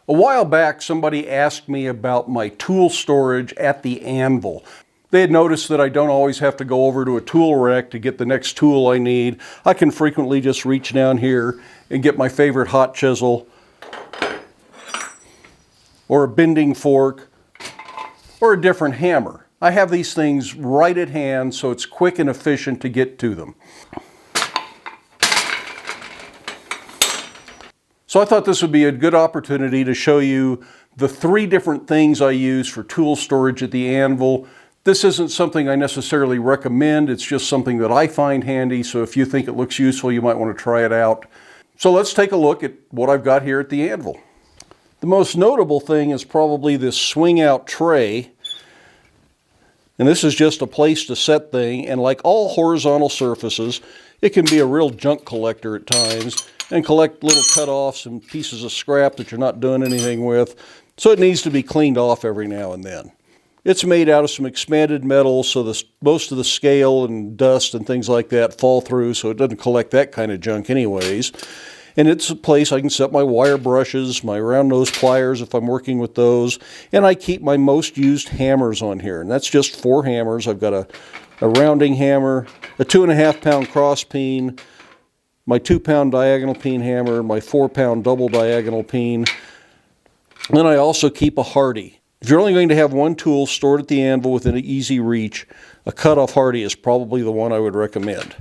A while back, somebody asked me about my tool storage at the anvil. They had noticed that I don't always have to go over to a tool rack to get the next tool I need. I can frequently just reach down here and get my favorite hot chisel, or a bending fork, or a different hammer. I have these things right at hand, so it's quick and efficient to get to them. So I thought this would be a good opportunity to show you the 3 different things I use for tool storage at the anvil. This isn't something I necessarily recommend, it's just something that I find handy, so if you think it looks useful, you might want to try it out. So let's take a look at what I've got here at the anvil. The most notable thing is probably this swing out tray. And this is just a place to set thing, and like all horizontal surfaces, it can be a real junk collector at times and collect little cut-offs and pieces of scrap that you're not doing anything with, so it needs to be cleaned off every now and then. It's made out of some expanded metal, so most of the scale and dust and things like that fall through, so it doesn't collect that kind of junk anyways. And it's a place I can set my wire brushes, my round nose pliers if I'm working with those, and I keep my most used hammers on here, and that's just 4 hammers. I've got a rounding hammer, a 2.5 pound cross peen, my 2 pound diagonal peen hammer, my 4 pound double diagonal peen. And then I also keep a Hardy. If you're only going to have one tool stored at the anvil within an easy reach, a cutoff Hardy is probably the one I would recommend.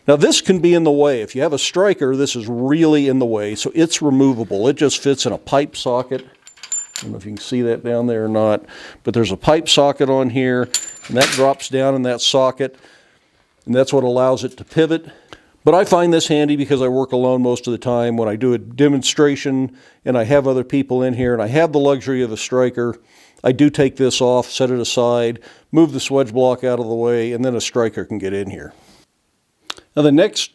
Now this can be in the way. If you have a striker, this is really in the way, so it's removable. It just fits in a pipe socket. I don't know if you can see that down there or not, but there's a pipe socket on here, and that drops down in that socket, and that's what allows it to pivot. But I find this handy because I work alone most of the time. When I do a demonstration and I have other people in here and I have the luxury of a striker, I do take this off, set it aside, move the swedge block out of the way, and then a striker can get in here. Now the next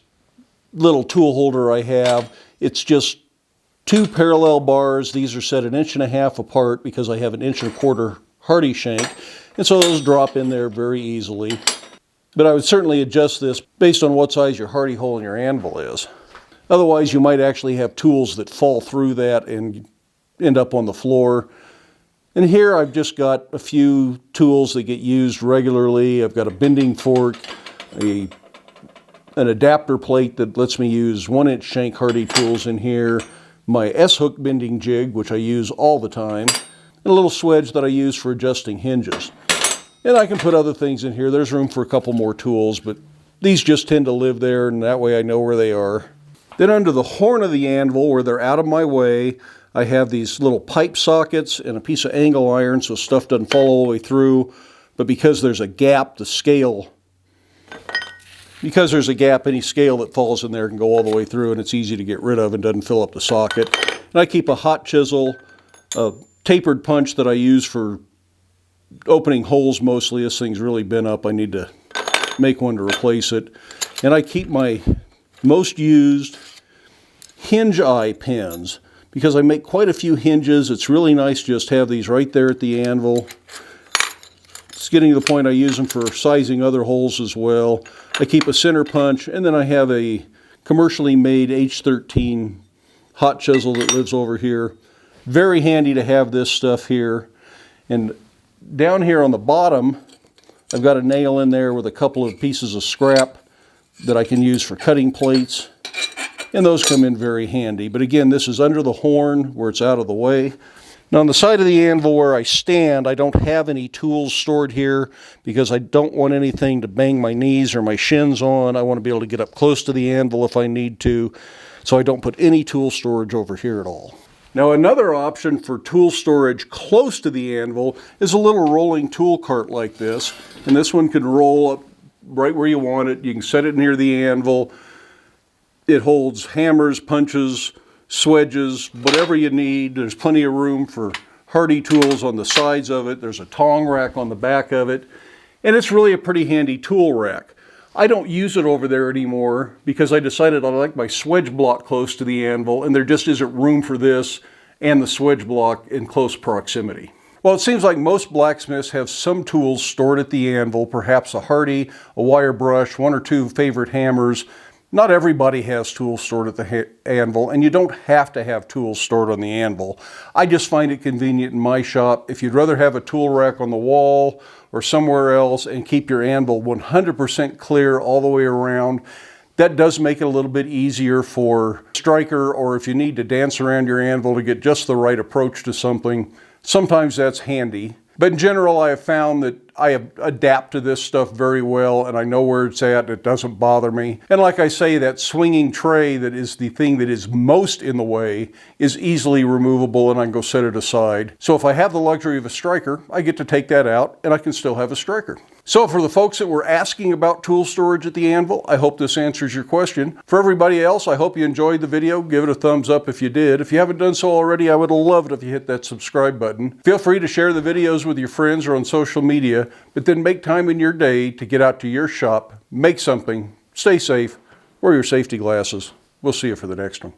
little tool holder I have, it's just 2 parallel bars. These are set 1.5 inches apart because I have 1.25 inch Hardy shank, and so those drop in there very easily. But I would certainly adjust this based on what size your Hardy hole in your anvil is. Otherwise, you might actually have tools that fall through that and end up on the floor. And here I've just got a few tools that get used regularly. I've got a bending fork, an adapter plate that lets me use 1-inch shank Hardy tools in here, my S-hook bending jig, which I use all the time, and a little swedge that I use for adjusting hinges. And I can put other things in here. There's room for a couple more tools, but these just tend to live there, and that way I know where they are. Then under the horn of the anvil, where they're out of my way, I have these little pipe sockets and a piece of angle iron so stuff doesn't fall all the way through. But because there's a gap, any scale that falls in there can go all the way through, and it's easy to get rid of and doesn't fill up the socket. And I keep a hot chisel, a tapered punch that I use for opening holes mostly. This thing's really bent up. I need to make one to replace it. And I keep my most used hinge eye pins because I make quite a few hinges. It's really nice to just have these right there at the anvil. It's getting to the point I use them for sizing other holes as well. I keep a center punch, and then I have a commercially made H13 hot chisel that lives over here. Very handy to have this stuff here. And down here on the bottom, I've got a nail in there with a couple of pieces of scrap that I can use for cutting plates, and those come in very handy. But again, this is under the horn where it's out of the way. Now on the side of the anvil where I stand, I don't have any tools stored here because I don't want anything to bang my knees or my shins on. I want to be able to get up close to the anvil if I need to, so I don't put any tool storage over here at all. Now another option for tool storage close to the anvil is a little rolling tool cart like this. And this one can roll up right where you want it. You can set it near the anvil. It holds hammers, punches, swedges, whatever you need. There's plenty of room for Hardy tools on the sides of it. There's a tong rack on the back of it. And it's really a pretty handy tool rack. I don't use it over there anymore because I decided I like my swedge block close to the anvil, and there just isn't room for this and the swedge block in close proximity. Well, it seems like most blacksmiths have some tools stored at the anvil, perhaps a Hardy, a wire brush, 1 or 2 favorite hammers, Not everybody has tools stored at the anvil, and you don't have to have tools stored on the anvil. I just find it convenient in my shop. If you'd rather have a tool rack on the wall or somewhere else and keep your anvil 100% clear all the way around, that does make it a little bit easier for striker, or if you need to dance around your anvil to get just the right approach to something, sometimes that's handy. But in general, I have found that I adapt to this stuff very well, and I know where it's at. It doesn't bother me. And like I say, that swinging tray that is the thing that is most in the way is easily removable, and I can go set it aside. So if I have the luxury of a striker, I get to take that out, and I can still have a striker. So for the folks that were asking about tool storage at the anvil, I hope this answers your question. For everybody else, I hope you enjoyed the video. Give it a thumbs up if you did. If you haven't done so already, I would love it if you hit that subscribe button. Feel free to share the videos with your friends or on social media, but then make time in your day to get out to your shop, make something, stay safe, wear your safety glasses. We'll see you for the next one.